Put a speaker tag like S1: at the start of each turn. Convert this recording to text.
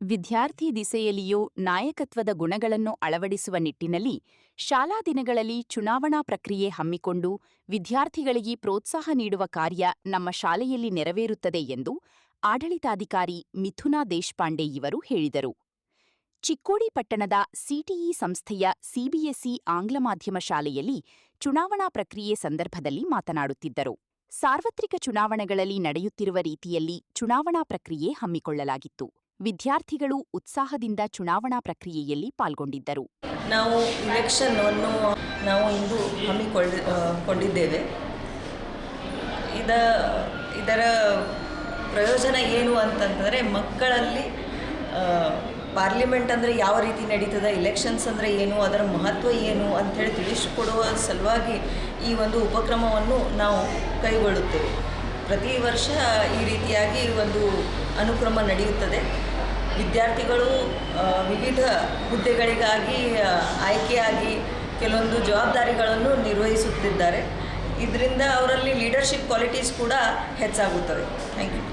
S1: ವಿದ್ಯಾರ್ಥಿ ದಿಸೆಯಲ್ಲಿಯೂ ನಾಯಕತ್ವದ ಗುಣಗಳನ್ನು ಅಳವಡಿಸುವ ನಿಟ್ಟಿನಲ್ಲಿ ಶಾಲಾ ದಿನಗಳಲ್ಲಿ ಚುನಾವಣಾ ಪ್ರಕ್ರಿಯೆ ಹಮ್ಮಿಕೊಂಡು ವಿದ್ಯಾರ್ಥಿಗಳಿಗೆ ಪ್ರೋತ್ಸಾಹ ನೀಡುವ ಕಾರ್ಯ ನಮ್ಮ ಶಾಲೆಯಲ್ಲಿ ನೆರವೇರುತ್ತದೆ ಎಂದು ಆಡಳಿತಾಧಿಕಾರಿ ಮಿಥುನಾ ದೇಶಪಾಂಡೆ ಇವರು ಹೇಳಿದರು. ಚಿಕ್ಕೋಡಿ ಪಟ್ಟಣದ ಸಿಟಿಇ ಸಂಸ್ಥೆಯ ಸಿಬಿಎಸ್ಇ ಆಂಗ್ಲ ಮಾಧ್ಯಮ ಶಾಲೆಯಲ್ಲಿ ಚುನಾವಣಾ ಪ್ರಕ್ರಿಯೆ ಸಂದರ್ಭದಲ್ಲಿ ಮಾತನಾಡುತ್ತಿದ್ದರು. ಸಾರ್ವತ್ರಿಕ ಚುನಾವಣೆಗಳಲ್ಲಿ ನಡೆಯುತ್ತಿರುವ ರೀತಿಯಲ್ಲಿ ಚುನಾವಣಾ ಪ್ರಕ್ರಿಯೆ ಹಮ್ಮಿಕೊಳ್ಳಲಾಗಿತ್ತು. ವಿದ್ಯಾರ್ಥಿಗಳು ಉತ್ಸಾಹದಿಂದ ಚುನಾವಣಾ ಪ್ರಕ್ರಿಯೆಯಲ್ಲಿ ಪಾಲ್ಗೊಂಡಿದ್ದರು.
S2: ನಾವು ಇಲೆಕ್ಷನ್ ಅನ್ನು ಇಂದು ಹಮ್ಮಿಕೊಂಡಿದ್ದೇವೆ. ಇದರ ಪ್ರಯೋಜನ ಏನು ಅಂತಂದರೆ ಮಕ್ಕಳಲ್ಲಿ ಪಾರ್ಲಿಮೆಂಟ್ ಅಂದರೆ ಯಾವ ರೀತಿ ನಡೀತದೆ, ಇಲೆಕ್ಷನ್ಸ್ ಅಂದರೆ ಏನು, ಅದರ ಮಹತ್ವ ಏನು ಅಂಥೇಳಿ ತಿಳಿಸಿಕೊಡುವ ಸಲುವಾಗಿ ಈ ಒಂದು ಉಪಕ್ರಮವನ್ನು ನಾವು ಕೈಗೊಳ್ಳುತ್ತೇವೆ. ಪ್ರತಿ ವರ್ಷ ಈ ರೀತಿಯಾಗಿ ಒಂದು ಅನುಕ್ರಮ ನಡೆಯುತ್ತದೆ. ವಿದ್ಯಾರ್ಥಿಗಳು ವಿವಿಧ ಹುದ್ದೆಗಳಿಗಾಗಿ ಆಯ್ಕೆಯಾಗಿ ಕೆಲವೊಂದು ಜವಾಬ್ದಾರಿಗಳನ್ನು ನಿರ್ವಹಿಸುತ್ತಿದ್ದಾರೆ. ಇದರಿಂದ ಅವರಲ್ಲಿ ಲೀಡರ್ಶಿಪ್ ಕ್ವಾಲಿಟೀಸ್ ಕೂಡ ಹೆಚ್ಚಾಗುತ್ತವೆ. Thank you.